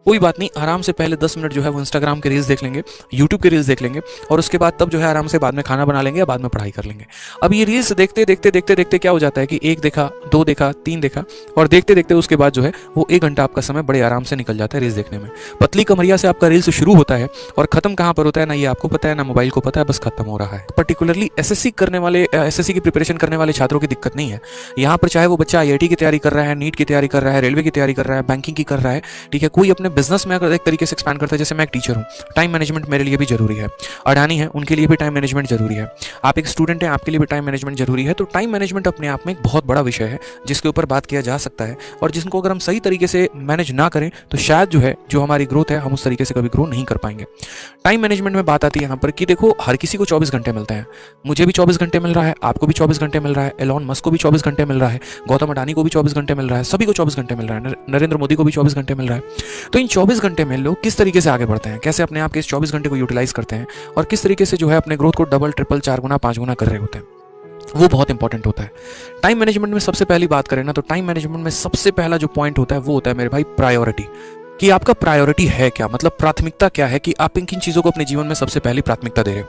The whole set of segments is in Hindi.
कोई बात नहीं, आराम से पहले 10 मिनट जो है वो इंस्टाग्राम के रील्स देख लेंगे, यूट्यूब के रील्स देख लेंगे और उसके बाद तब जो है आराम से बाद में खाना बना लेंगे या बाद में पढ़ाई कर लेंगे। अब ये रील्स देखते देखते देखते देखते क्या हो जाता है कि 1 देखा, 2 देखा, 3 देखा और देखते देखते उसके बाद जो है वो 1 घंटा आपका समय बड़े आराम से निकल जाता है रील्स देखने में। पतली कमरिया से आपका रील्स शुरू होता है और खत्म कहाँ पर होता है ना ये आपको पता है ना मोबाइल को पता है, बस खत्म हो रहा है। पर्टिकुलरली एसएससी करने वाले, एसएससी की प्रिपरेशन करने वाले छात्रों की दिक्कत नहीं है। यहाँ पर चाहे वो बच्चा आईआईटी की तैयारी कर रहा है, नीट की तैयारी कर रहा है, रेलवे की तैयारी कर रहा है, बैंकिंग की कर रहा है, ठीक है, कोई अपने बिजनेस में अगर एक तरीके से एक्सपैंड करता है, जैसे मैं एक टीचर हूँ, टाइम मैनेजमेंट मेरे लिए भी जरूरी है। अडानी है, उनके लिए भी टाइम मैनेजमेंट जरूरी है। आप एक स्टूडेंट हैं, आपके लिए भी टाइम मैनेजमेंट जरूरी है। तो टाइम मैनेजमेंट अपने आप में एक बहुत बड़ा विषय है जिसके ऊपर बात किया जा सकता है और जिसको अगर हम सही तरीके से मैनेज ना करें तो शायद जो है जो हमारी ग्रोथ है हम उस तरीके से कभी ग्रो नहीं कर पाएंगे। टाइम मैनेजमेंट में बात आती है यहाँ पर कि देखो हर किसी को 24 घंटे मिलते हैं। मुझे भी 24 घंटे मिल रहा है, आपको भी 24 घंटे मिल रहा है, एलॉन मस्क को भी 24 घंटे मिल रहा है, गौतम अडानी को भी 24 घंटे मिल रहा है, सभी को 24 घंटे मिल रहा है, नरेंद्र मोदी को भी 24 घंटे मिल रहा है। तो इन 24 घंटे में लोग किस तरीके से आगे बढ़ते हैं, कैसे अपने आप के इस 24 घंटे को यूटिलाइज करते हैं और किस तरीके से जो है अपने ग्रोथ को डबल, ट्रिपल, 4 गुना, 5 गुना कर रहे होते हैं, वो बहुत इंपॉर्टेंट होता है। टाइम मैनेजमेंट में सबसे पहली बात करें ना तो टाइम मैनेजमेंट में सबसे पहला जो पॉइंट होता है वो होता है मेरे भाई प्रायोरिटी। कि आपका प्रायोरिटी है क्या, मतलब प्राथमिकता क्या है कि आप इन किन चीज़ों को अपने जीवन में सबसे पहली प्राथमिकता दे रहे हैं।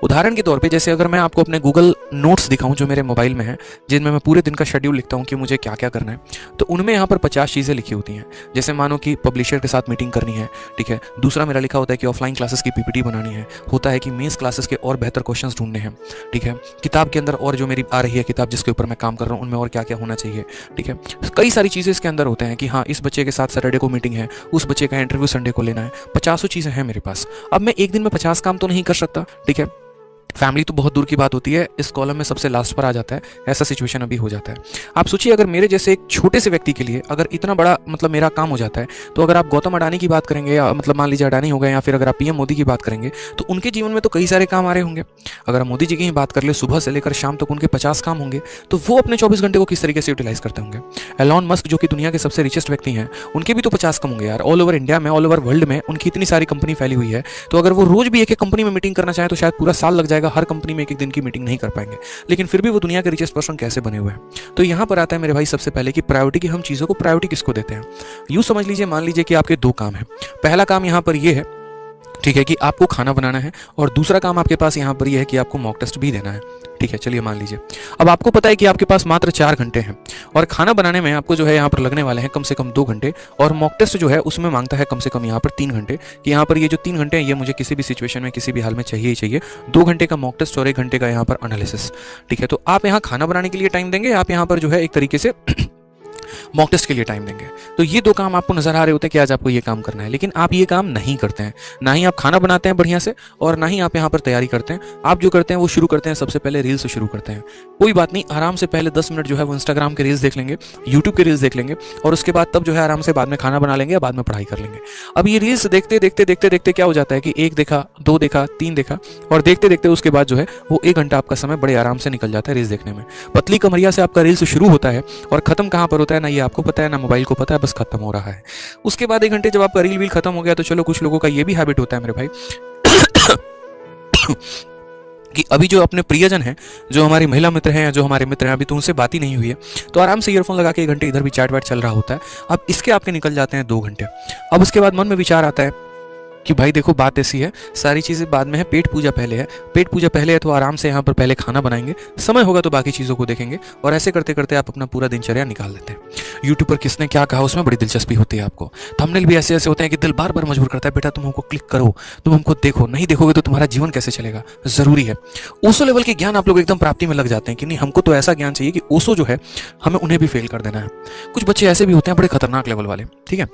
उदाहरण के तौर पे जैसे अगर मैं आपको अपने गूगल नोट्स दिखाऊं जो मेरे मोबाइल में है, जिनमें मैं पूरे दिन का शेड्यूल लिखता हूं कि मुझे क्या क्या करना है, तो उनमें यहाँ पर 50 चीज़ें लिखी होती हैं। जैसे मानो कि पब्लिशर के साथ मीटिंग करनी है, ठीक है। दूसरा मेरा लिखा होता है कि ऑफलाइन क्लासेस की पीपीटी बनानी है, होता है कि मेंस क्लासेस के और बेहतर क्वेश्चन ढूंढने हैं, ठीक है। किताब के अंदर और जो मेरी आ रही है किताब जिसके ऊपर मैं काम कर रहा हूँ उनमें और क्या क्या होना चाहिए, ठीक है। कई सारी चीज़ें इसके अंदर होते हैं कि हाँ इस बच्चे के साथ सैटरडे को मीटिंग है, उस बच्चे का इंटरव्यू संडे को लेना है, 50 चीजें हैं मेरे पास। अब मैं एक दिन में 50 काम तो नहीं कर सकता, ठीक है। फैमिली तो बहुत दूर की बात होती है, इस कॉलम में सबसे लास्ट पर आ जाता है, ऐसा सिचुएशन अभी हो जाता है। आप सोचिए अगर मेरे जैसे एक छोटे से व्यक्ति के लिए अगर इतना बड़ा मतलब मेरा काम हो जाता है, तो अगर आप गौतम अडानी की बात करेंगे या मतलब मान लीजिए अडानी हो गए, या फिर अगर आप पीएम मोदी की बात करेंगे तो उनके जीवन में तो कई सारे काम आ रहे होंगे। अगर हम मोदी जी की ही बात कर ले, सुबह से लेकर शाम तक उनके 50 काम होंगे, तो वो अपने 24 घंटे को किस तरीके से यूटिलाइज करते होंगे। एलॉन मस्क जो कि दुनिया के सबसे रिचेस्ट व्यक्ति हैं, उनके भी तो 50 काम होंगे यार। ऑल ओवर इंडिया में, ऑल ओवर वर्ल्ड में उनकी इतनी सारी कंपनी फैली हुई है, तो अगर वो रोज भी एक एक कंपनी में मीटिंग करना चाहे तो शायद पूरा साल लग जाएगा, हर कंपनी में एक दिन की मीटिंग नहीं कर पाएंगे, लेकिन फिर भी वो दुनिया के रिचेस्ट पर्सन कैसे बने हुए हैं। तो यहां पर आता है मेरे भाई सबसे पहले कि प्रायोरिटी की हम चीजों को प्रायोरिटी किसको देते हैं। यूं समझ लीजिए, मान लीजिए कि आपके 2 काम हैं। पहला काम यहां पर यह है, ठीक है, कि आपको खाना बनाना है और दूसरा काम आपके पास यहाँ पर यह है कि आपको मॉक टेस्ट भी देना है, ठीक है। चलिए मान लीजिए अब आपको पता है कि आपके पास मात्र 4 घंटे हैं और खाना बनाने में आपको जो है यहाँ पर लगने वाले हैं कम से कम 2 घंटे और मॉक टेस्ट जो है उसमें मांगता है कम से कम यहाँ पर 3 घंटे, कि यहाँ पर ये जो 3 घंटे हैं ये मुझे किसी भी सिचुएशन में किसी भी हाल में चाहिए ही चाहिए। 2 घंटे का मॉक टेस्ट और 1 घंटे का यहाँ पर एनालिसिस, ठीक है। तो आप यहाँ खाना बनाने के लिए टाइम देंगे, आप यहाँ पर जो है एक तरीके से मॉक टेस्ट के लिए टाइम देंगे। तो ये 2 काम आपको नजर आ रहे होते हैं कि आज आपको ये काम करना है, लेकिन आप ये काम नहीं करते हैं। ना ही आप खाना बनाते हैं बढ़िया से और ना ही आप यहाँ पर तैयारी करते हैं। आप जो करते हैं वो शुरू करते हैं सबसे पहले रील्स से शुरू करते हैं। कोई बात नहीं, आराम से पहले 10 मिनट जो है वो इंस्टाग्राम के रील्स देख लेंगे, यूट्यूब के रील्स देख लेंगे और उसके बाद तब जो है आराम से बाद में खाना बना लेंगे या बाद में पढ़ाई कर लेंगे। अब ये रील्स देखते देखते देखते देखते क्या हो जाता है कि 1 देखा, 2 देखा, 3 देखा और देखते देखते उसके बाद जो है वो 1 घंटा आपका समय बड़े आराम से निकल जाता है रील्स देखने में। पतली कमरिया से आपका रील्स शुरू होता है और खत्म कहाँ पर होता है ना ये आपको पता है ना मोबाइल को पता है, बस खत्म हो रहा है। उसके बाद 1 घंटे जब आपका रील खत्म हो गया तो चलो कुछ लोगों का ये भी हैबिट होता है मेरे भाई कि अभी जो अपने प्रियजन हैं, जो हमारी महिला मित्र हैं या जो हमारे मित्र हैं, अभी तो उनसे बात ही नहीं हुई है, तो आराम से ईयरफोन लगा के 1 घंटे इधर भी चैट वैट चल रहा होता है। अब इसके आपके निकल जाते हैं 2 घंटे। अब उसके बाद मन में विचार आता है कि भाई देखो बात ऐसी है, सारी चीज़ें बाद में है, पेट पूजा पहले है। पेट पूजा पहले है तो आराम से यहाँ पर पहले खाना बनाएंगे, समय होगा तो बाकी चीज़ों को देखेंगे और ऐसे करते करते आप अपना पूरा दिनचर्या निकाल लेते हैं। यूट्यूब पर किसने क्या कहा उसमें बड़ी दिलचस्पी होती है आपको। थंबनेल भी ऐसे ऐसे होते हैं कि दिल बार बार मजबूर करता है, बेटा तुम हमको क्लिक करो, तुम हमको देखो, नहीं देखोगे तो तुम्हारा जीवन कैसे चलेगा। जरूरी है ओसो लेवल के ज्ञान आप लोग एकदम प्राप्ति में लग जाते हैं कि नहीं हमको तो ऐसा ज्ञान चाहिए कि ओसो जो है हमें उन्हें भी फेल कर देना है। कुछ बच्चे ऐसे भी होते हैं बड़े खतरनाक लेवल वाले, ठीक है,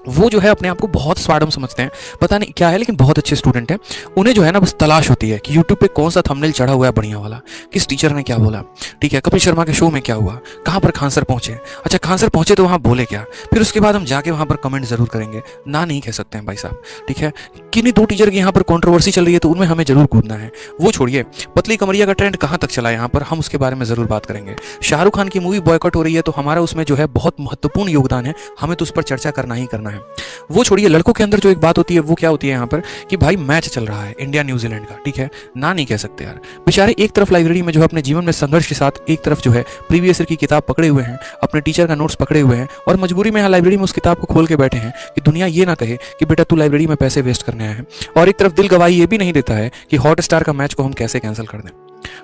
वो जो है अपने आप को बहुत स्वाडम समझते हैं, पता नहीं क्या है लेकिन बहुत अच्छे स्टूडेंट हैं। उन्हें जो है ना बस तलाश होती है कि यूट्यूब पे कौन सा थंबनेल चढ़ा हुआ है बढ़िया वाला, किस टीचर ने क्या बोला, ठीक है, कपिल शर्मा के शो में क्या हुआ, कहाँ पर खान सर पहुंचे, अच्छा खान सर पहुंचे तो वहाँ बोले क्या, फिर उसके बाद हम जाके वहाँ पर कमेंट जरूर करेंगे, ना नहीं कह सकते हैं भाई साहब, ठीक है। किन्हीं 2 टीचर की यहाँ पर कॉन्ट्रोवर्सी चल रही है तो उनमें हमें जरूर कूदना है। वो छोड़िए, पतली कमरिया का ट्रेंड कहाँ तक चला यहाँ पर, हम उसके बारे में जरूर बात करेंगे। शाहरुख खान की मूवी बॉयकॉट हो रही है तो हमारा उसमें जो है बहुत महत्वपूर्ण योगदान है, हमें तो उस पर चर्चा करना ही करना करना है। वो छोड़िए, लड़कों के अंदर जो एक बात होती है वो क्या होती है यहाँ पर कि भाई मैच चल रहा है इंडिया न्यूजीलैंड का, ठीक है, ना नहीं कह सकते यार। बेचारे एक तरफ लाइब्रेरी में जो है अपने जीवन में संघर्ष के साथ, एक तरफ जो है प्रीवियस ईयर की किताब पकड़े हुए हैं, अपने टीचर का नोट्स पकड़े हुए हैं, और मजबूरी में यहाँ लाइब्रेरी में उस किताब को खोल के बैठे हैं कि दुनिया ये ना कहे कि बेटा तू लाइब्रेरी में पैसे वेस्ट करने आया है। और एक तरफ दिल गवाही ये भी नहीं देता है कि हॉटस्टार का मैच को हम कैसे कैंसिल कर दें।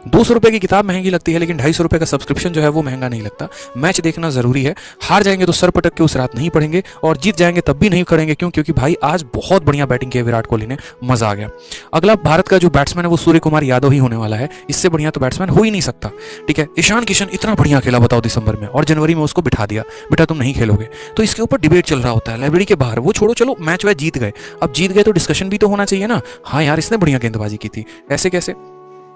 200 रुपए की किताब महंगी लगती है, लेकिन 250 रुपए का सब्सक्रिप्शन जो है वो महंगा नहीं लगता। मैच देखना जरूरी है। हार जाएंगे तो सर पटक के उस रात नहीं पढ़ेंगे, और जीत जाएंगे तब भी नहीं करेंगे। क्यों? क्योंकि भाई आज बहुत बढ़िया बैटिंग की है विराट कोहली ने, मजा आ गया। अगला भारत का जो बैट्समैन है वो सूर्य कुमार यादव ही होने वाला है, इससे बढ़िया तो बैट्समैन हो ही नहीं सकता, ठीक है। ईशान किशन इतना बढ़िया खेला बताओ दिसंबर में, और जनवरी में उसको बिठा दिया, बेटा तुम नहीं खेलोगे। तो इसके ऊपर डिबेट चल रहा होता है लाइब्रेरी के बाहर। वो छोड़ो, चलो मैच वह जीत गए, अब जीत गए तो डिस्कशन भी तो होना चाहिए ना, हाँ यार इसने बढ़िया गेंदबाजी की थी, ऐसे कैसे।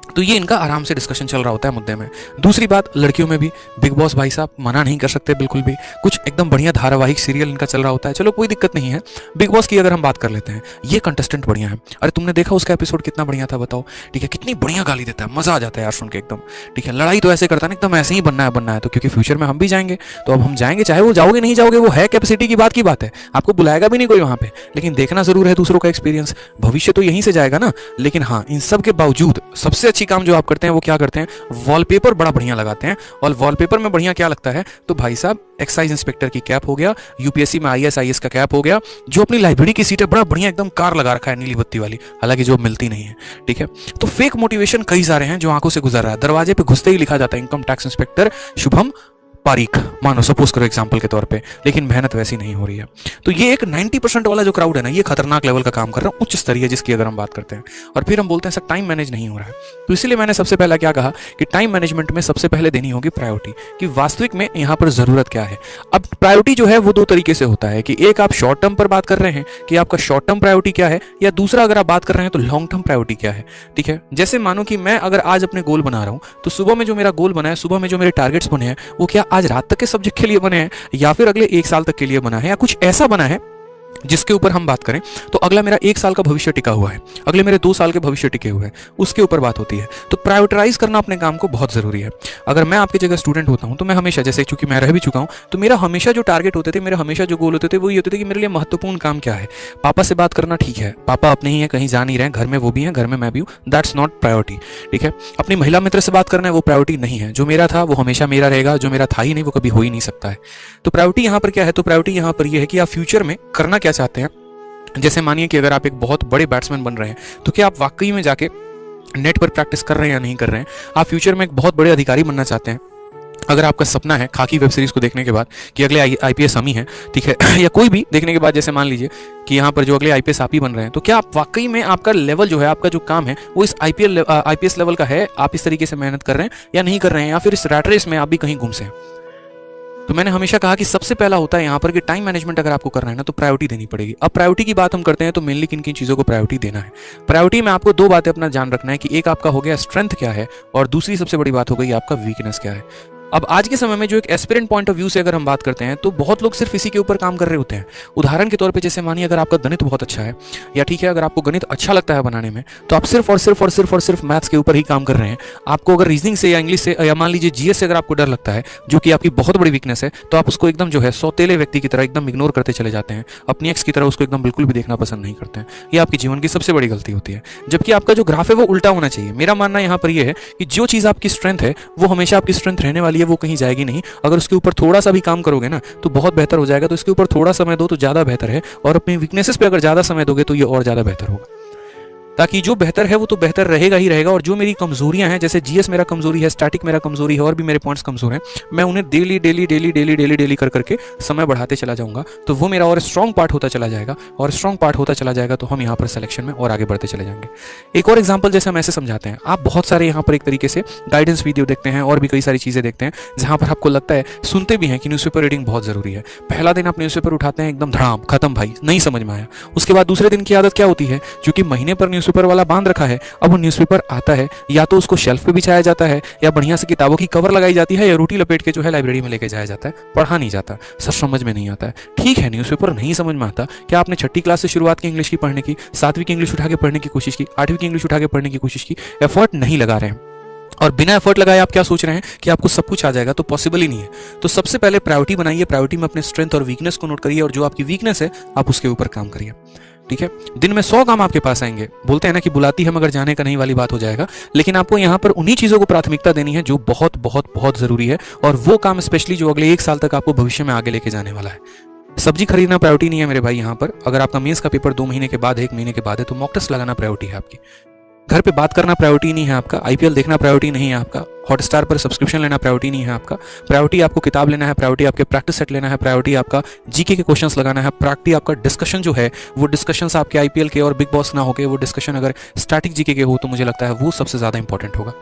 तो ये इनका आराम से डिस्कशन चल रहा होता है मुद्दे में। दूसरी बात, लड़कियों में भी बिग बॉस भाई साहब मना नहीं कर सकते बिल्कुल भी। कुछ एकदम बढ़िया धारावाहिक सीरियल इनका चल रहा होता है, चलो कोई दिक्कत नहीं है। बिग बॉस की अगर हम बात कर लेते हैं, ये कंटेस्टेंट बढ़िया है। अरे तुमने देखा उसका एपिसोड कितना बढ़िया था बताओ, ठीक है, कितनी बढ़िया गाली देता है, मजा आ जाता है यार सुन के एकदम, ठीक है। लड़ाई तो ऐसे करता है ना एकदम, ऐसे ही बनना है तो, क्योंकि फ्यूचर में हम भी जाएंगे, तो अब हम जाएंगे, चाहे वो जाओगे नहीं जाओगे, वो है कैपेसिटी की बात है, आपको बुलाएगा भी नहीं कोई वहां पे, लेकिन देखना जरूर है दूसरों का एक्सपीरियंस, भविष्य तो यहीं से जाएगा ना। लेकिन हाँ, इन सब के बावजूद सबसे अच्छी काम जो आप करते हैं वो क्या करते हैं, वॉलपेपर बड़ा बढ़िया लगाते हैं। और वॉलपेपर में बढ़िया क्या लगता है, तो भाई साहब एक्साइज इंस्पेक्टर की कैप हो गया, यूपीएससी में IAS का कैप हो गया, जो अपनी लाइब्रेरी की सीट है बड़ा बढ़िया एकदम कार लगा रखा है नीली बत्ती वाली, हालांकि जो मिलती नहीं है, ठीक है। तो फेक मोटिवेशन कई सारे हैं जो आंखों से गुजर रहा है। दरवाजे पे घुसते ही लिखा जाता है income tax inspector Shubham Pareek, मानो सपोज करो एग्जांपल के तौर पे, लेकिन मेहनत वैसी नहीं हो रही है। तो ये एक 90% वाला जो क्राउड है ना, ये खतरनाक लेवल का काम कर रहा है, उच्च स्तरीय जिसकी अगर हम बात करते हैं। और फिर हम बोलते हैं सर टाइम मैनेज नहीं हो रहा है, तो इसीलिए मैंने सबसे पहला क्या कहा कि टाइम मैनेजमेंट में सबसे पहले देनी होगी प्रायोरिटी, कि वास्तविक में यहाँ पर जरूरत क्या है। अब प्रायोरिटी जो है वो दो तरीके से होता है कि एक आप शॉर्ट टर्म पर बात कर रहे हैं कि आपका शॉर्ट टर्म प्रायोरिटी क्या है, या दूसरा अगर आप बात कर रहे हैं तो लॉन्ग टर्म प्रायोरिटी क्या है, ठीक है। जैसे मानो कि मैं अगर आज अपने गोल बना रहा हूं, तो सुबह में जो मेरा गोल बना है, सुबह में जो मेरे टारगेट्स बने हैं, वो क्या आज रात तक के सब्जेक्ट के लिए बने हैं, या फिर अगले 1 साल तक के लिए बना है, या कुछ ऐसा बना है जिसके ऊपर हम बात करें तो अगला मेरा 1 साल का भविष्य टिका हुआ है, अगले मेरे 2 साल के भविष्य टिके हुए हैं, उसके ऊपर बात होती है। तो प्रायोरिटाइज करना अपने काम को बहुत जरूरी है। अगर मैं आपकी जगह स्टूडेंट होता हूं तो मैं हमेशा, जैसे चूंकि मैं रह भी चुका हूं, तो मेरा हमेशा जो टारगेट होते थे, मेरे हमेशा जो गोल होते थे वो ये होते थे कि मेरे लिए महत्वपूर्ण काम क्या है। पापा से बात करना ठीक है, पापा अपने ही है, कहीं जा नहीं रहे, घर में वो भी है, घर में मैं भी हूँ, दैट्स नॉट प्रायोरिटी, ठीक है। अपनी महिला मित्र से बात करना है, वो प्रायोरिटी नहीं है। जो मेरा था वो हमेशा मेरा रहेगा, जो मेरा था ही नहीं वो कभी हो ही नहीं सकता है। तो प्रायोरिटी यहाँ पर क्या है, तो प्रायोरिटी यहाँ पर यह है कि आप फ्यूचर में करना क्या चाहते हैं। जैसे मानिए कि अगर आप एक बहुत बड़े बैट्समैन बन रहे हैं, तो क्या आप वाकई में जाके नेट पर प्रैक्टिस कर रहे हैं या नहीं कर रहे हैं। आप फ्यूचर में एक बहुत बड़े अधिकारी बनना चाहते हैं, अगर आपका सपना है खाकी वेब सीरीज को देखने के बाद कि अगले IPS हम ही हैं, ठीक है, या कोई भी देखने के बाद, जैसे मान लीजिए कि यहाँ पर जो अगले IPS आप ही बन रहे हैं, तो क्या आप वाकई में आपका लेवल जो है, आपका जो काम है वो इस IPS लेवल का है, आप इस तरीके से मेहनत कर रहे हैं या नहीं कर रहे हैं, या फिर इस रैट रेस में आप भी कहीं घुसे हैं। तो मैंने हमेशा कहा कि सबसे पहला होता है यहाँ पर कि टाइम मैनेजमेंट अगर आपको करना है ना, तो प्रायोरिटी देनी पड़ेगी। अब प्रायोरिटी की बात हम करते हैं तो मेनली किन किन चीज़ों को प्रायोरिटी देना है। प्रायोरिटी में आपको 2 बातें अपना ध्यान रखना है कि एक आपका हो गया स्ट्रेंथ क्या है, और दूसरी सबसे बड़ी बात हो गई आपका वीकनेस क्या है। अब आज के समय में जो एक एस्पिरेंट पॉइंट ऑफ व्यू से अगर हम बात करते हैं, तो बहुत लोग सिर्फ इसी के ऊपर काम कर रहे होते हैं। उदाहरण के तौर पे जैसे मानिए अगर आपका गणित बहुत अच्छा है, या ठीक है अगर आपको गणित अच्छा लगता है बनाने में, तो आप सिर्फ और सिर्फ मैथ्स के ऊपर ही काम कर रहे हैं। आपको अगर रीजनिंग से या इंग्लिश से या मान लीजिए GS से अगर आपको डर लगता है, जो कि आपकी बहुत बड़ी वीकनेस है, तो आप उसको एकदम जो है सौतेले व्यक्ति की तरह एकदम इग्नोर करते चले जाते हैं, अपनी एक्स की तरह उसको एकदम बिल्कुल भी देखना पसंद नहीं करते हैं। ये आपके जीवन की सबसे बड़ी गलती होती है। जबकि आपका जो ग्राफ है वो उल्टा होना चाहिए। मेरा मानना यहाँ पर यह है कि जो चीज़ आपकी स्ट्रेंथ है वो हमेशा आपकी स्ट्रेंथ रहने वाली है, वो कहीं जाएगी नहीं। अगर उसके ऊपर थोड़ा सा भी काम करोगे ना तो बहुत बेहतर हो जाएगा। तो इसके ऊपर थोड़ा समय दो तो ज्यादा बेहतर है, और अपनी वीकनेसेस पे अगर ज्यादा समय दोगे तो ये और ज्यादा बेहतर होगा, ताकि जो बेहतर है वो तो बेहतर रहेगा ही रहेगा। और जो मेरी कमजोरियां हैं, जैसे GS मेरा कमजोरी है, स्टैटिक मेरा कमजोरी है, और भी मेरे पॉइंट्स कमजोर हैं, मैं उन्हें डेली कर करके समय बढ़ाते चला जाऊंगा, तो वो मेरा और स्ट्रॉन्ग पार्ट होता चला जाएगा, और स्ट्रॉन्ग पार्ट होता चला जाएगा तो हम यहाँ पर सिलेक्शन में और आगे बढ़ते चले जाएंगे। एक और एग्जाम्पल जैसे हम ऐसे समझाते हैं, आप बहुत सारे यहाँ पर एक तरीके से गाइडेंस वीडियो देखते हैं और भी कई सारी चीजें देखते हैं, जहाँ पर आपको लगता है, सुनते भी हैं कि न्यूज़पेपर रीडिंग बहुत जरूरी है। पहला दिन आप न्यूज़पेपर उठाते हैं, एकदम धड़ाम खत्म भाई, नहीं समझ में आया। उसके बाद दूसरे दिन की आदत क्या होती है, क्योंकि महीने पर न्यूज़पेपर वाला बांध रखा है, अब वो न्यूज़पेपर आता है, या तो उसको शेल्फ पे बिछाया जाता है, या बढ़िया से किताबों की कवर लगाई जाती है, या रोटी लपेट के जो है लाइब्रेरी में लेके जाया जाता है, पढ़ा नहीं जाता, सब समझ में नहीं आता है। ठीक है, न्यूज़पेपर नहीं समझ में आता, क्या आपने 6ठी क्लास से शुरुआत की इंग्लिश की पढ़ने की, 7वीं की इंग्लिश उठा के पढ़ने की कोशिश की, 8वीं की इंग्लिश उठा के पढ़ने की कोशिश की, एफर्ट नहीं लगा रहे हैं। और बिना एफर्ट लगाए आप क्या सोच रहे हैं कि आपको सब कुछ आ जाएगा, तो पॉसिबल ही नहीं है। तो सबसे पहले प्रायोरिटी बनाइए, प्रायोरिटी में अपने स्ट्रेंथ और वीकनेस को नोट करिए, और जो आपकी वीकनेस है आप उसके ऊपर काम करिए। ठीक है, दिन में 100 काम आपके पास आएंगे, बोलते हैं ना कि बुलाती है मगर जाने का नहीं वाली बात हो जाएगा। लेकिन आपको यहाँ पर उन्हीं चीजों को प्राथमिकता देनी है जो बहुत बहुत बहुत जरूरी है, और वो काम स्पेशली जो अगले 1 साल तक आपको भविष्य में आगे लेके जाने वाला है। सब्जी खरीदना प्रायोरिटी नहीं है मेरे भाई यहाँ पर। अगर आपका मेंस का पेपर 2 महीने के बाद है, 1 महीने के बाद है, तो मॉक टेस्ट लगाना प्रायोरिटी है आपकी। घर पे बात करना प्रायोरिटी नहीं है आपका, आईपीएल देखना प्रायोरिटी नहीं है आपका, हॉटस्टार पर सब्सक्रिप्शन लेना प्रायोरिटी नहीं है आपका। प्रायोरिटी आपको किताब लेना है, प्रायोरिटी आपके प्रैक्टिस सेट लेना है, प्रायोरिटी आपका जीके के क्वेश्चंस लगाना है, प्रायोरिटी आपका डिस्कशन जो है वो डिस्कशंस आपके आईपीएल के और बिग बॉस ना होके वो डिस्कशन अगर स्टैटिक जीके के हो तो मुझे लगता है वो सबसे ज्यादा इंपॉर्टेंट होगा।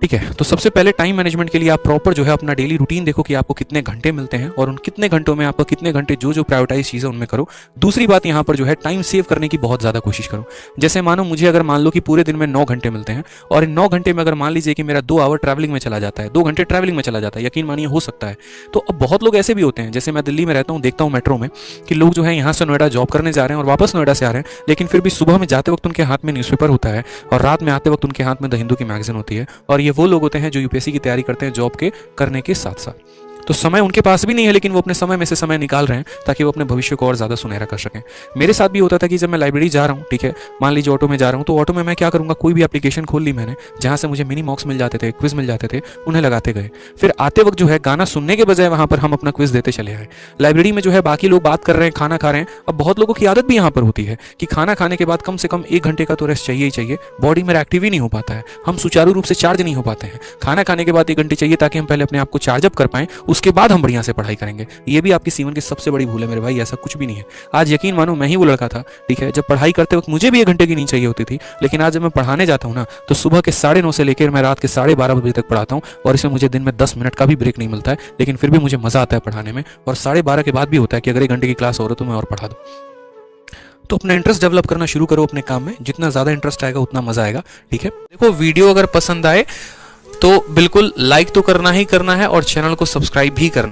ठीक है, तो सबसे पहले टाइम मैनेजमेंट के लिए आप प्रॉपर जो है अपना डेली रूटीन देखो कि आपको कितने घंटे मिलते हैं, और उन कितने घंटों में आपको कितने घंटे जो जो प्रायोरिटाइज चीज़ है उनमें करो। दूसरी बात यहाँ पर जो है टाइम सेव करने की बहुत ज़्यादा कोशिश करो। जैसे मानो मुझे अगर मान लो कि पूरे दिन में 9 घंटे मिलते हैं, और इन 9 घंटे में अगर मान लीजिए कि मेरा 2 आवर ट्रैवलिंग में चला जाता है, 2 घंटे ट्रैवलिंग में चला जाता है, यकीन मानिए हो सकता है। तो अब बहुत लोग ऐसे भी होते हैं, जैसे मैं दिल्ली में रहता हूँ, देखता हूँ मेट्रो में कि लोग जो है यहाँ से नोएडा जॉब करने जा रहे हैं और वापस नोएडा से आ रहे हैं, लेकिन फिर भी सुबह में जाते वक्त उनके हाथ में न्यूज़पेपर होता है और रात में आते वक्त उनके हाथ में द हिंदू की मैगजीन होती है। और ये वो लोग होते हैं जो यूपीएससी की तैयारी करते हैं जॉब के करने के साथ साथ। तो समय उनके पास भी नहीं है, लेकिन वो अपने समय में से समय निकाल रहे हैं ताकि वो अपने भविष्य को और ज्यादा सुनहरा कर सकें। मेरे साथ भी होता था कि जब मैं लाइब्रेरी जा रहा हूँ, ठीक है, मान लीजिए ऑटो में जा रहा हूँ, तो ऑटो में मैं क्या करूंगा, कोई भी एप्लीकेशन खोल ली मैंने जहां से मुझे मिनी मॉक्स मिल जाते थे, क्विज मिल जाते थे, उन्हें लगाते गए। फिर आते वक्त जो है गाना सुनने के बजाय वहां पर हम अपना क्विज देते चले आए। लाइब्रेरी में जो है बाकी लोग बात कर रहे हैं, खाना खा रहे हैं। अब बहुत लोगों की आदत भी यहाँ पर होती है कि खाना खाने के बाद कम से कम 1 घंटे का तो रेस्ट चाहिए ही चाहिए। बॉडी में एक्टिव ही नहीं हो पाता है, हम सुचारू रूप से चार्ज नहीं हो पाते हैं। खाना खाने के बाद 1 घंटे चाहिए ताकि हम पहले अपने आप को चार्ज अप कर पाएं, उसके बाद हम बढ़िया पढ़ाई करेंगे। ये भी आपकी जीवन की सबसे बड़ी भूल है मेरे भाई, ऐसा कुछ भी नहीं है। आज यकीन मानो मैं ही वो लड़का था, ठीक है, जब पढ़ाई करते वक्त मुझे भी 1 घंटे की नींद चाहिए होती थी, लेकिन आज जब मैं पढ़ाने जाता हूँ ना, तो सुबह के 9:30 से लेकर मैं रात के 12:30 बजे तक पढ़ाता हूँ, और इसमें मुझे दिन में 10 मिनट का भी ब्रेक नहीं मिलता है, लेकिन फिर भी मुझे मजा आता है पढ़ाने में। और 12:30 के बाद भी होता है कि अगर 1 घंटे की क्लास हो रही तो मैं और पढ़ा दूँ। तो अपना इंटरेस्ट डेवलप करना शुरू करो अपने काम में, जितना ज्यादा इंटरेस्ट आएगा उतना मजा आएगा। ठीक है, देखो वीडियो अगर पसंद आए तो बिल्कुल लाइक तो करना ही करना है, और चैनल को सब्सक्राइब भी करना।